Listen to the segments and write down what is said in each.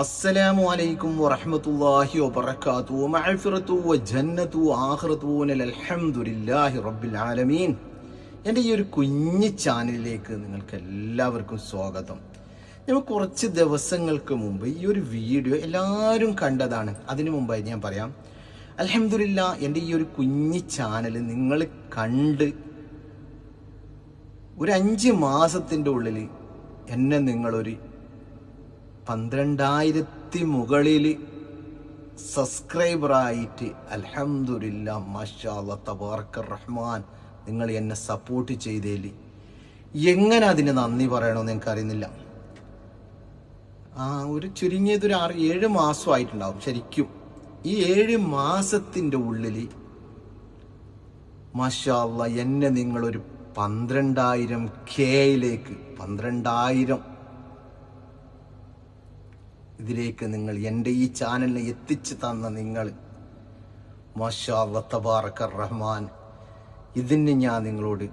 അസ്സലാമു അലൈക്കും വറഹ്മത്തുള്ളാഹി വബറകാതുഹു മഗ്ഫിറത്തു വജന്നത്തു ആഖിറത്തു അൽഹംദുലില്ലാഹി റബ്ബിൽ ആലമീൻ. എൻ്റെ ഈ ഒരു കുഞ്ഞു ചാനലിലേക്ക് നിങ്ങൾക്ക് എല്ലാവർക്കും സ്വാഗതം. നമ്മൾ കുറച്ച് ദിവസങ്ങൾക്ക് മുമ്പ് ഈ ഒരു വീഡിയോ എല്ലാവരും കണ്ടതാണ്. അതിനു മുമ്പായി ഞാൻ പറയാം, അൽഹംദുലില്ലാ എൻ്റെ ഈ ഒരു കുഞ്ഞു ചാനൽ നിങ്ങൾ കണ്ട് ഒരു 5 മാസത്തിൻ്റെ ഉള്ളിൽ എന്നെ നിങ്ങളൊരു 12,000 മുകളിൽ സബ്സ്ക്രൈബറായിട്ട് അൽഹംദുലില്ലാ മാഷാ അല്ലാഹ് തബാറക റഹ്മാൻ നിങ്ങൾ എന്നെ സപ്പോർട്ട് ചെയ്തേല് എങ്ങനെ അതിന് നന്ദി പറയണമെന്ന് എനിക്കറിയുന്നില്ല. ഒരു ചുരുങ്ങിയതൊരു 6-7 മാസമായിട്ടുണ്ടാവും ശരിക്കും. ഈ 7 മാസത്തിൻ്റെ ഉള്ളിൽ മാഷാ അല്ലാഹ് എന്നെ നിങ്ങളൊരു 12,000 കെയിലേക്ക് 12,000 ഇതിലേക്ക് നിങ്ങൾ എൻ്റെ ഈ ചാനലിനെ എത്തിച്ചു തന്ന നിങ്ങൾ മാഷാ അല്ലാഹ് തബാറക റഹ്മാൻ, ഇതിന് ഞാൻ നിങ്ങളോട്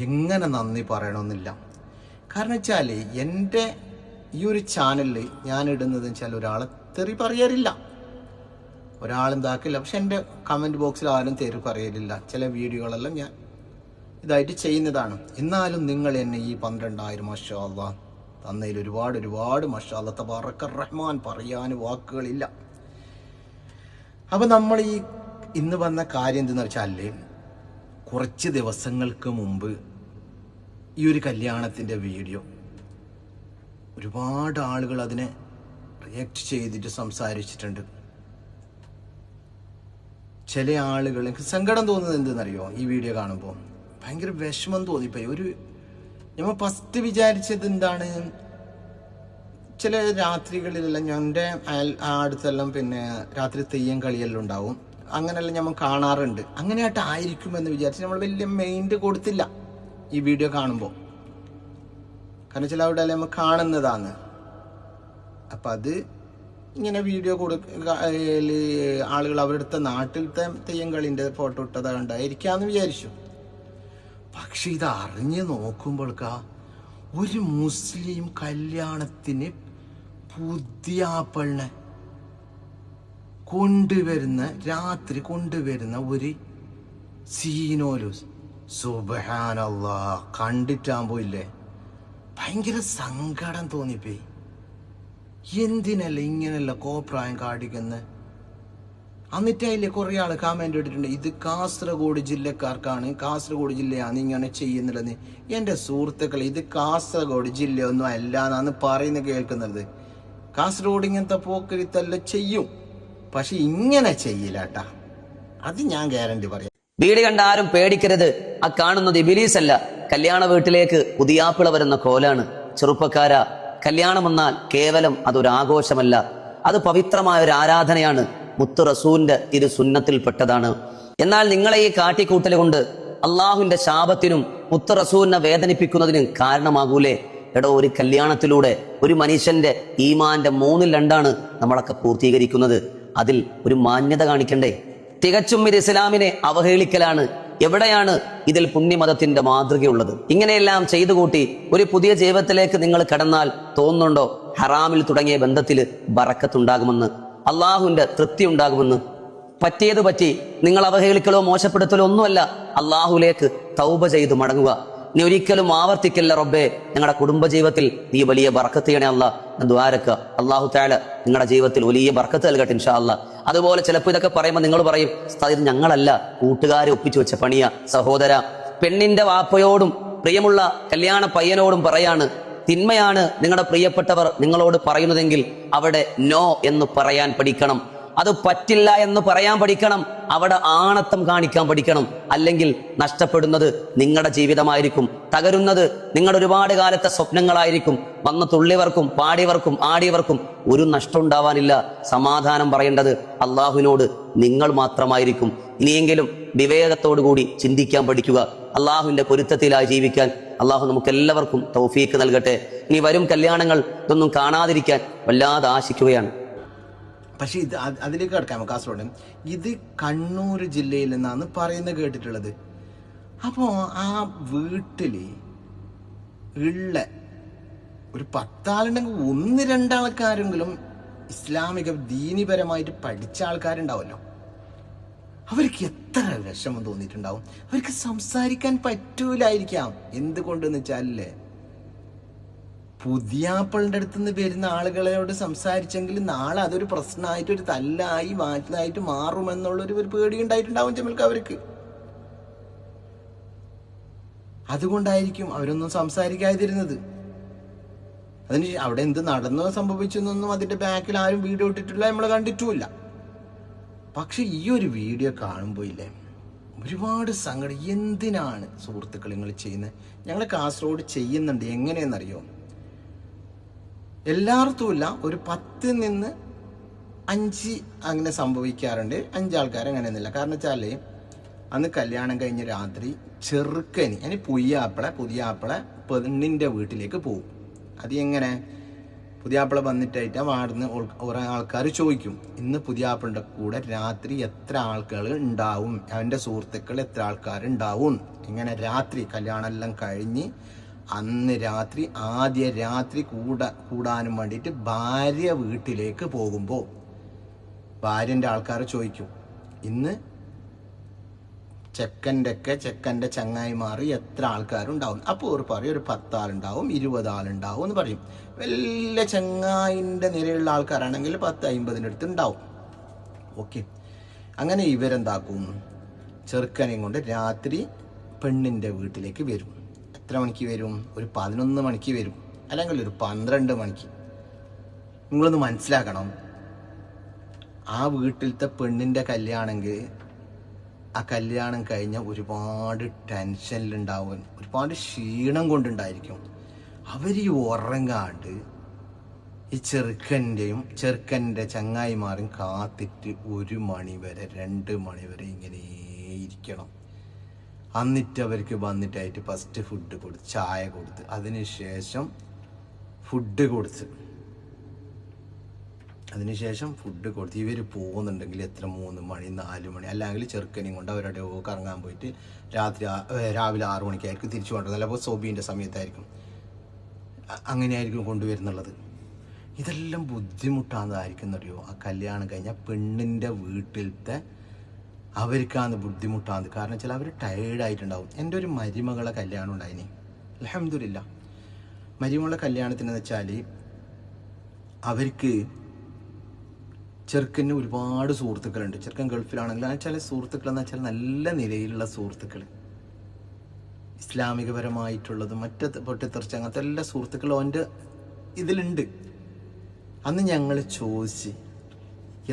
എങ്ങനെ നന്ദി പറയണമെന്നില്ല. കാരണം വെച്ചാൽ എൻ്റെ ഈ ഒരു ചാനലിൽ ഞാൻ ഇടുന്നത് വെച്ചാൽ ഒരാളെ തെറി പറയാറില്ല, ഒരാളെന്താക്കില്ല. പക്ഷെ എൻ്റെ കമൻറ്റ് ബോക്സിൽ ആരും തെറി പറയലില്ല. ചില വീഡിയോകളെല്ലാം ഞാൻ ഇതായിട്ട് ചെയ്യുന്നതാണ്. എന്നാലും നിങ്ങൾ എന്നെ ഈ 12,000 മാഷാ അല്ലാഹ് തന്നതിൽ ഒരുപാട് മാഷാ അല്ലാഹ് തബാറക റഹ്മാൻ പറയാൻ വാക്കുകളില്ല. അപ്പം നമ്മൾ ഈ ഇന്ന് വന്ന കാര്യം എന്തെന്ന് വെച്ചാൽ, കുറച്ച് ദിവസങ്ങൾക്ക് മുമ്പ് ഈ ഒരു കല്യാണത്തിൻ്റെ വീഡിയോ ഒരുപാട് ആളുകൾ അതിനെ റിയാക്ട് ചെയ്തിട്ട് സംസാരിച്ചിട്ടുണ്ട്. ചില ആളുകൾ എനിക്ക് സങ്കടം തോന്നുന്നത് എന്തെന്നറിയോ, ഈ വീഡിയോ കാണുമ്പോൾ ഭയങ്കര വിഷമം തോന്നിപ്പോയി. നമ്മൾ ഫസ്റ്റ് വിചാരിച്ചത് എന്താണ്, ചില രാത്രികളിലെല്ലാം എൻ്റെ അടുത്തെല്ലാം പിന്നെ രാത്രി തെയ്യം കളിയെല്ലാം ഉണ്ടാവും, അങ്ങനെയെല്ലാം നമ്മൾ കാണാറുണ്ട്. അങ്ങനെയായിട്ട് ആയിരിക്കുമെന്ന് വിചാരിച്ച് നമ്മൾ വലിയ മൈൻഡ് കൊടുത്തില്ല ഈ വീഡിയോ കാണുമ്പോൾ. കാരണം ചില അവിടെ നമ്മൾ കാണുന്നതാണ്. അപ്പം അത് ഇങ്ങനെ വീഡിയോ ആളുകൾ അവരുടെ നാട്ടിലത്തെ തെയ്യം കളിൻ്റെ ഫോട്ടോ ഇട്ടത് കണ്ടായിരിക്കാമെന്ന് വിചാരിച്ചു. പക്ഷെ ഇത് അറിഞ്ഞ് നോക്കുമ്പോഴേക്കാ ഒരു മുസ്ലിം കല്യാണത്തിന് പുതിയാപ്പളിനെ രാത്രി കൊണ്ടുവരുന്ന ഒരു സീനോലു സുബ്ഹാനല്ലാഹ് കണ്ടിട്ടാകുമ്പോയില്ലേ ഭയങ്കര സങ്കടം തോന്നിപ്പോയി. എന്തിനല്ല ഇങ്ങനെയല്ല കോപ്രായം കാണിക്കുന്നത്. എന്നിട്ടതിലെ കുറേ ആൾ കമൻ്റ് ഇട്ടിട്ടുണ്ട്, ഇത് കാസർഗോഡ് ജില്ലക്കാർക്കാണ്, കാസർഗോഡ് ജില്ലയാണ് ഇങ്ങനെ ചെയ്യുന്നുള്ളത്. എൻ്റെ സുഹൃത്തുക്കൾ, ഇത് കാസർഗോഡ് ജില്ലയൊന്നും അല്ല എന്നാണ് പറയുന്നത് കേൾക്കുന്നത്. കാസർഗോഡ് ഇങ്ങനത്തെ പോക്കരിത്തെല്ലാം ചെയ്യും, പക്ഷെ ഇങ്ങനെ ചെയ്യില്ല കേട്ടാ, അത് ഞാൻ ഗ്യാരണ്ടി പറയാം. വീട് കണ്ട ആരും പേടിക്കരുത്. ആ കാണുന്നത് ഇബിലീസ് അല്ല, കല്യാണ വീട്ടിലേക്ക് പുതിയാപ്പിള വരുന്ന കോലാണ്. ചെറുപ്പക്കാരാ, കല്യാണം വന്നാൽ കേവലം അതൊരു ആഘോഷമല്ല, അത് പവിത്രമായ ഒരു ആരാധനയാണ്. മുത്തു റസൂലിന്റെ തിരു സുന്നത്തിൽപ്പെട്ടതാണ്. എന്നാൽ നിങ്ങളെ ഈ കാട്ടിക്കൂട്ടൽ കൊണ്ട് അള്ളാഹുവിന്റെ ശാപത്തിനും മുത്തു റസൂലിനെ വേദനിപ്പിക്കുന്നതിനും കാരണമാകൂലേ? എടോ, ഒരു കല്യാണത്തിലൂടെ ഒരു മനുഷ്യന്റെ ഈമാന്റെ 3/2 നമ്മളൊക്കെ പൂർത്തീകരിക്കുന്നത്. അതിൽ ഒരു മാന്യത കാണിക്കണ്ടേ? തികച്ചും ഇത് ഇസ്ലാമിനെ അവഹേളിക്കലാണ്. എവിടെയാണ് ഇതിൽ പുണ്യമതത്തിന്റെ മാതൃകയുള്ളത്? ഇങ്ങനെയെല്ലാം ചെയ്തു കൂട്ടി ഒരു പുതിയ ജീവിതത്തിലേക്ക് നിങ്ങൾ കടന്നാൽ തോന്നുന്നുണ്ടോ ഹറാമിൽ തുടങ്ങിയ ബന്ധത്തിൽ ബറക്കത്തുണ്ടാകുമെന്ന്, അള്ളാഹുവിന്റെ തൃപ്തി ഉണ്ടാകുമെന്ന്? പറ്റിയത് പറ്റി. നിങ്ങൾ അവഹേളിക്കലോ മോശപ്പെടുത്തലോ ഒന്നുമല്ല. അള്ളാഹുലേക്ക് തൗബ ചെയ്തു മടങ്ങുക. നീ ഒരിക്കലും ആവർത്തിക്കല്ല റബ്ബേ, ഞങ്ങളുടെ കുടുംബജീവിതത്തിൽ നീ വലിയ ബർക്കത്ത് ചെയ്യണേ അല്ലാഹ് എന്ന് ദുആരക്കുക. അള്ളാഹു തആല നിങ്ങളുടെ ജീവിതത്തിൽ വലിയ ബർക്കത്ത് നൽകട്ടെ ഇൻഷാ അല്ലാഹ്. അതുപോലെ ചിലപ്പോൾ ഇതൊക്കെ പറയുമ്പോൾ നിങ്ങൾ പറയും, ഇത് ഞങ്ങളല്ല, കൂട്ടുകാരെ ഒപ്പിച്ചു വെച്ച പണിയ. സഹോദര, പെണ്ണിന്റെ വാപ്പയോടും പ്രിയമുള്ള കല്യാണ പയ്യനോടും പറയാണ്, തിന്മയാണ് നിങ്ങളുടെ പ്രിയപ്പെട്ടവർ നിങ്ങളോട് പറയുന്നതെങ്കിൽ അവിടെ നോ എന്ന് പറയാൻ പഠിക്കണം. അത് പറ്റില്ല എന്ന് പറയാൻ പഠിക്കണം. അവിടെ ആണത്തം കാണിക്കാൻ പഠിക്കണം. അല്ലെങ്കിൽ നഷ്ടപ്പെടുന്നത് നിങ്ങളുടെ ജീവിതമായിരിക്കും, തകരുന്നത് നിങ്ങളുടെ ഒരുപാട് കാലത്തെ സ്വപ്നങ്ങളായിരിക്കും. വന്ന് തുള്ളിയവർക്കും പാടിയവർക്കും ആടിയവർക്കും ഒരു നഷ്ടം ഉണ്ടാവാനില്ല. സമാധാനം പറയേണ്ടത് അള്ളാഹുവിനോട് നിങ്ങൾ മാത്രമായിരിക്കും. ഇനിയെങ്കിലും വിവേകത്തോടു കൂടി ചിന്തിക്കാൻ പഠിക്കുക. അള്ളാഹുവിന്റെ പൊരുത്തത്തിലായി ജീവിക്കാൻ അള്ളാഹു നമുക്ക് എല്ലാവർക്കും തൗഫീക്ക് നൽകട്ടെ. ഇനി വരും കല്യാണങ്ങൾ ഇതൊന്നും കാണാതിരിക്കാൻ വല്ലാതെ ആശിക്കുകയാണ്. പക്ഷെ ഇത് അതിലേക്ക് കിടക്കാം. കാസർഗോഡ് ഇത് കണ്ണൂർ ജില്ലയിൽ നിന്നാണ് പറയുന്നത് കേട്ടിട്ടുള്ളത്. അപ്പോൾ ആ വീട്ടിൽ ഉള്ള ഒരു 10 ആളുണ്ടെങ്കിൽ 1-2 ആൾക്കാരെങ്കിലും ഇസ്ലാമിക ദീനിപരമായിട്ട് പഠിച്ച ആൾക്കാരുണ്ടാവുമല്ലോ, അവർക്ക് എത്ര വിഷമം തോന്നിയിട്ടുണ്ടാവും. അവർക്ക് സംസാരിക്കാൻ പറ്റൂലായിരിക്കാം. എന്തുകൊണ്ടെന്ന് വെച്ചാലേ, പുതിയാപ്പളിൻ്റെ അടുത്ത് നിന്ന് വരുന്ന ആളുകളോട് സംസാരിച്ചെങ്കിൽ നാളെ അതൊരു പ്രശ്നമായിട്ട് ഒരു തല്ലായി മാറ്റലായിട്ട് മാറുമെന്നുള്ളൊരു പേടി ഉണ്ടായിട്ടുണ്ടാവും ചിലർക്ക് അവർക്ക്. അതുകൊണ്ടായിരിക്കും അവരൊന്നും സംസാരിക്കാതിരുന്നത്. അതിന് അവിടെ എന്ത് നടന്നോ സംഭവിച്ചെന്നൊന്നും അതിന്റെ ബാക്കിൽ ആരും വീഡിയോ ഇട്ടിട്ടില്ല, നമ്മൾ കണ്ടിട്ടുമില്ല. പക്ഷെ ഈ ഒരു വീഡിയോ കാണുമ്പോൾ ഇല്ലേ, ഒരുപാട് സങ്കടം. എന്തിനാണ് സുഹൃത്തുക്കൾ നിങ്ങൾ ചെയ്യുന്നത്? ഞങ്ങൾ കാസർഗോഡ് ചെയ്യുന്നുണ്ട്. എങ്ങനെയെന്നറിയോ, എല്ലായിടത്തുമില്ല, ഒരു 10 നിന്ന് 5 അങ്ങനെ സംഭവിക്കാറുണ്ട്. 5 ആൾക്കാർ അങ്ങനെയൊന്നുമില്ല. കാരണം വെച്ചാൽ അന്ന് കല്യാണം കഴിഞ്ഞ രാത്രി ചെറുക്കന് പുതിയ ആപ്പിളെ പെണ്ണിൻ്റെ വീട്ടിലേക്ക് പോകും. അത് എങ്ങനെ? പുതിയാപ്പിള വന്നിട്ടായിട്ട് വാടുന്ന ഓരോ ആൾക്കാർ ചോദിക്കും, ഇന്ന് പുതിയാപ്പിളിൻ്റെ കൂടെ രാത്രി എത്ര ആൾക്കാർ ഉണ്ടാവും, അവൻ്റെ സുഹൃത്തുക്കൾ എത്ര ആൾക്കാരുണ്ടാവും. ഇങ്ങനെ രാത്രി കല്യാണം എല്ലാം കഴിഞ്ഞ് അന്ന് രാത്രി ആദ്യ രാത്രി കൂടാനും വേണ്ടിയിട്ട് ഭാര്യ വീട്ടിലേക്ക് പോകുമ്പോൾ ഭാര്യൻ്റെ ആൾക്കാർ ചോദിക്കും, ഇന്ന് ചെക്കൻ്റെ ചങ്ങായിമാർ എത്ര ആൾക്കാരുണ്ടാവും. അപ്പോൾ ഒരു പറയും ഒരു 10 ആളുണ്ടാവും, 20 ആളുണ്ടാവും എന്ന് പറയും. വലിയ ചങ്ങായിൻ്റെ നിലയിലുള്ള ആൾക്കാരാണെങ്കിൽ 10-50 അടുത്ത് ഉണ്ടാവും. ഓക്കെ, അങ്ങനെ ഇവരെന്താക്കും, ചെറുക്കനെയും കൊണ്ട് രാത്രി പെണ്ണിൻ്റെ വീട്ടിലേക്ക് വരും. എത്ര മണിക്ക് വരും? ഒരു 11 മണിക്ക് വരും, അല്ലെങ്കിൽ ഒരു 12 മണിക്ക്. നിങ്ങളൊന്ന് മനസ്സിലാക്കണം, ആ വീട്ടിലത്തെ പെണ്ണിൻ്റെ കല്യാണമെങ്കിൽ ആ കല്യാണം കഴിഞ്ഞ ഒരുപാട് ടെൻഷനിലുണ്ടാവും, ഒരുപാട് ക്ഷീണം കൊണ്ടുണ്ടായിരിക്കും. അവർ ഈ ഉറങ്ങാണ്ട് ഈ ചെറുക്കൻ്റെ ചങ്ങായിമാരും കാത്തിട്ട് 1 മണി വരെ 2 മണി വരെ ഇങ്ങനെ ഇരിക്കണം. എന്നിട്ട് അവർക്ക് വന്നിട്ടായിട്ട് ഫസ്റ്റ് ഫുഡ് കൊടുത്ത്, ചായ കൊടുത്ത്, അതിനുശേഷം ഫുഡ് കൊടുത്ത് ഇവർ പോകുന്നുണ്ടെങ്കിൽ എത്ര 3 മണി 4 മണി, അല്ലെങ്കിൽ ചെറുക്കനെയും കൊണ്ട് അവരുടെ കറങ്ങാൻ പോയിട്ട് രാവിലെ 6 മണിക്കായിരിക്കും തിരിച്ചു കൊണ്ടുവരുന്നത്. അല്ലെങ്കിൽ സോബീൻ്റെ സമയത്തായിരിക്കും, അങ്ങനെയായിരിക്കും കൊണ്ടുവരുന്നുള്ളത്. ഇതെല്ലാം ബുദ്ധിമുട്ടാണെന്നായിരിക്കുന്നറിയോ ആ കല്യാണം കഴിഞ്ഞാൽ പെണ്ണിൻ്റെ വീട്ടിലത്തെ അവർക്കാണ് ബുദ്ധിമുട്ടാണ്. കാരണം വെച്ചാൽ അവർ ടയേർഡായിട്ടുണ്ടാവും. എൻ്റെ ഒരു മരുമകളെ കല്യാണം ഉണ്ടായിനി, അൽഹംദുലില്ലാ. മരുമകളുടെ കല്യാണത്തിനെന്ന് വെച്ചാൽ അവർക്ക് ചെറുക്കന് ഒരുപാട് സുഹൃത്തുക്കളുണ്ട്. ചെറുക്കൻ ഗൾഫിലാണെങ്കിൽ ആ ചില സുഹൃത്തുക്കളെന്ന് വെച്ചാൽ നല്ല നിലയിലുള്ള സുഹൃത്തുക്കൾ, ഇസ്ലാമികപരമായിട്ടുള്ളതും പൊട്ടിത്തെറിച്ച് അങ്ങനത്തെ എല്ലാ സുഹൃത്തുക്കളും അവൻ്റെ ഇതിലുണ്ട്. അന്ന് ഞങ്ങൾ ചോദിച്ച്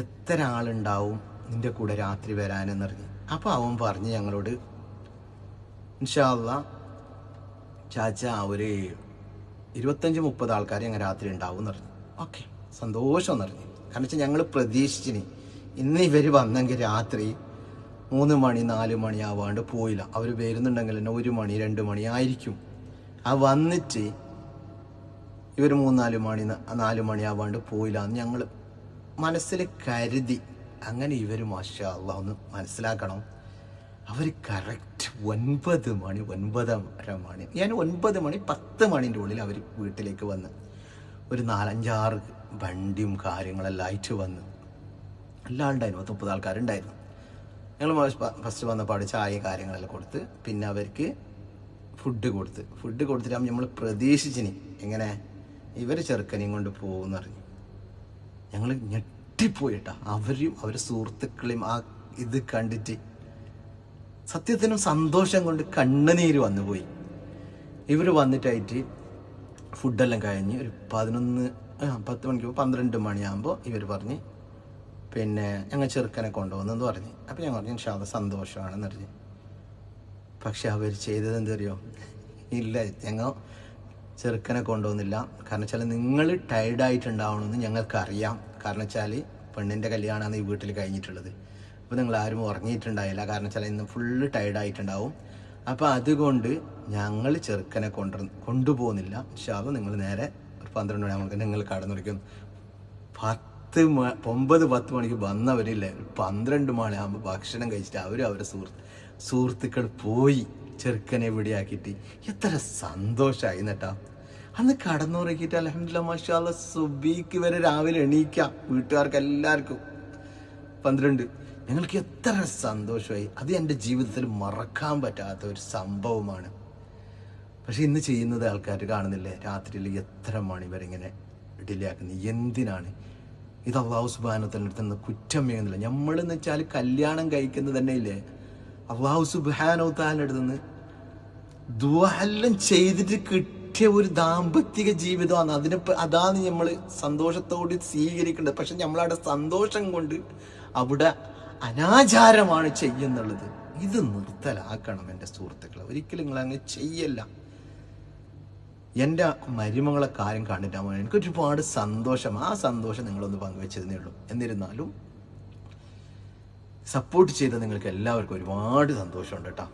എത്ര ആളുണ്ടാവും നിൻ്റെ കൂടെ രാത്രി വരാനെന്നറിഞ്ഞ്. അപ്പോൾ അവൻ പറഞ്ഞ് ഞങ്ങളോട്, ഇൻഷാ അല്ലാഹ് ചാച്ച ഒരു 25-30 ആൾക്കാർ ഞങ്ങൾ രാത്രി ഉണ്ടാവും എന്നറിഞ്ഞു. ഓക്കെ, സന്തോഷം എന്നറിഞ്ഞു. കാരണം വെച്ചാൽ ഞങ്ങൾ പ്രതീക്ഷിച്ചിന് ഇന്ന് ഇവർ വന്നെങ്കിൽ രാത്രി 3 മണി 4 മണി ആവാണ്ട് പോയില്ല. അവർ വരുന്നുണ്ടെങ്കിൽ തന്നെ 1 മണി 2 മണി ആയിരിക്കും. ആ വന്നിട്ട് ഇവർ 3-4 മണി 4 മണി ആവാണ്ട് പോയില്ല എന്ന് ഞങ്ങൾ മനസ്സിൽ കരുതി. അങ്ങനെ ഇവർ മാഷാ അല്ലാഹ് ഒന്ന് മനസ്സിലാക്കണം, അവർ കറക്റ്റ് 9 മണി 9:30 മണി, ഞാൻ 9 മണി 10 മണിൻ്റെ ഉള്ളിൽ അവർ വീട്ടിലേക്ക് വന്ന് ഒരു 4-5-6 വണ്ടിയും കാര്യങ്ങളെല്ലാം ആയിട്ട് വന്ന് എല്ലാം ഉണ്ടായിരുന്നു. 30 ആൾക്കാരുണ്ടായിരുന്നു. ഞങ്ങൾ ഫസ്റ്റ് വന്നപ്പോൾ ചായയും കാര്യങ്ങളെല്ലാം കൊടുത്ത്, പിന്നെ അവർക്ക് ഫുഡ് കൊടുത്തിട്ട് നമ്മൾ പ്രതീക്ഷിച്ചിനി എങ്ങനെ ഇവർ ചെറുക്കനെയും കൊണ്ട് പോകുമെന്ന് അറിഞ്ഞു. ഞങ്ങൾ ഞെട്ടിപ്പോയിട്ടാ. അവരുടെ സുഹൃത്തുക്കളെയും ആ ഇത് കണ്ടിട്ട് സത്യത്തിനും സന്തോഷം കൊണ്ട് കണ്ണുനീര് വന്നുപോയി. ഇവർ വന്നിട്ടായിട്ട് ഫുഡെല്ലാം കഴിഞ്ഞ് ഒരു 10 മണിക്ക് 12 മണിയാകുമ്പോൾ ഇവർ പറഞ്ഞ് പിന്നെ ഞങ്ങൾ ചെറുക്കനെ കൊണ്ടുപോകുന്നെന്ന് പറഞ്ഞ്. അപ്പം ഞാൻ പറഞ്ഞു ഇൻഷാ അല്ലാഹ് സന്തോഷമാണെന്ന് അറിഞ്ഞ്. പക്ഷെ അവർ ചെയ്തത് എന്തറിയോ, ഇല്ല ഞങ്ങൾ ചെറുക്കനെ കൊണ്ടുപോകുന്നില്ല. കാരണം വെച്ചാൽ നിങ്ങൾ ടയർഡായിട്ടുണ്ടാവണമെന്ന് ഞങ്ങൾക്കറിയാം. കാരണം വെച്ചാൽ പെണ്ണിൻ്റെ കല്യാണമാണ് ഈ വീട്ടിൽ കഴിഞ്ഞിട്ടുള്ളത്. അപ്പോൾ നിങ്ങൾ ആരും ഉറങ്ങിയിട്ടുണ്ടായില്ല. കാരണം വെച്ചാൽ ഇന്ന് ഫുള്ള് ടയർഡായിട്ടുണ്ടാവും. അപ്പോൾ അതുകൊണ്ട് ഞങ്ങൾ ചെറുക്കനെ കൊണ്ടുപോകുന്നില്ല. ഇൻഷാ അല്ലാഹ് നിങ്ങൾ നേരെ ഒരു 12 മണിയാകുമ്പോൾ നിങ്ങൾ കടന്നുടിക്കും. 9-10 മണിക്ക് വന്നവരില്ലേ, 12 മണിയാകുമ്പോൾ ഭക്ഷണം കഴിച്ചിട്ട് അവരുടെ സുഹൃത്തുക്കൾ പോയി ചെറുക്കനെ ഇവിടെയാക്കിയിട്ട് എത്ര സന്തോഷമായി എന്നിട്ടാ. അന്ന് കടന്നുറക്കിയിട്ട് അൽഹംദുലില്ലാ മാഷാ അല്ലാ സുബീക്ക് വരെ രാവിലെ എണീക്കാം വീട്ടുകാർക്ക് എല്ലാവർക്കും 12. ഞങ്ങൾക്ക് എത്ര സന്തോഷമായി. അത് എൻ്റെ ജീവിതത്തിൽ മറക്കാൻ പറ്റാത്ത ഒരു സംഭവമാണ്. പക്ഷെ ഇന്ന് ചെയ്യുന്നത് ആൾക്കാർ കാണുന്നില്ലേ, രാത്രിയിൽ എത്ര മണി വരെ ഇങ്ങനെ ഡിലേ ആക്കുന്നത് എന്തിനാണ്? ഇത് അള്ളാഹു സുബ്ഹാനഹു വതആലയുടെ അടുത്ത് നിന്ന് കുറ്റം ചെയ്യുന്നില്ല. നമ്മളെന്ന് വെച്ചാൽ കല്യാണം കഴിക്കുന്നത് തന്നെ ഇല്ലേ അള്ളാഹു സുബ്ഹാനഹു വതആലയുടെ അടുത്ത് നിന്ന് ദുആ എല്ലാം ചെയ്തിട്ട് കിട്ടിയ ഒരു ദാമ്പത്തിക ജീവിതമാണ്. അതാണ് നമ്മൾ സന്തോഷത്തോട് സ്വീകരിക്കേണ്ടത്. പക്ഷെ നമ്മളവിടെ സന്തോഷം കൊണ്ട് അവിടെ അനാചാരമാണ് ചെയ്യുന്നുള്ളത്. ഇത് നിർത്തലാക്കണം എൻ്റെ സുഹൃത്തുക്കളെ. ഒരിക്കലും നിങ്ങൾ അങ്ങനെ ചെയ്യല്ല. എൻ്റെ മരുമകളെ കാര്യം കണ്ടിട്ടാകുമ്പോൾ എനിക്ക് ഒരുപാട് സന്തോഷം. ആ സന്തോഷം നിങ്ങളൊന്ന് പങ്കുവെച്ചതേ ഉള്ളൂ. എന്നിരുന്നാലും സപ്പോർട്ട് ചെയ്ത നിങ്ങൾക്ക് എല്ലാവർക്കും ഒരുപാട് സന്തോഷമുണ്ട് കേട്ടോ.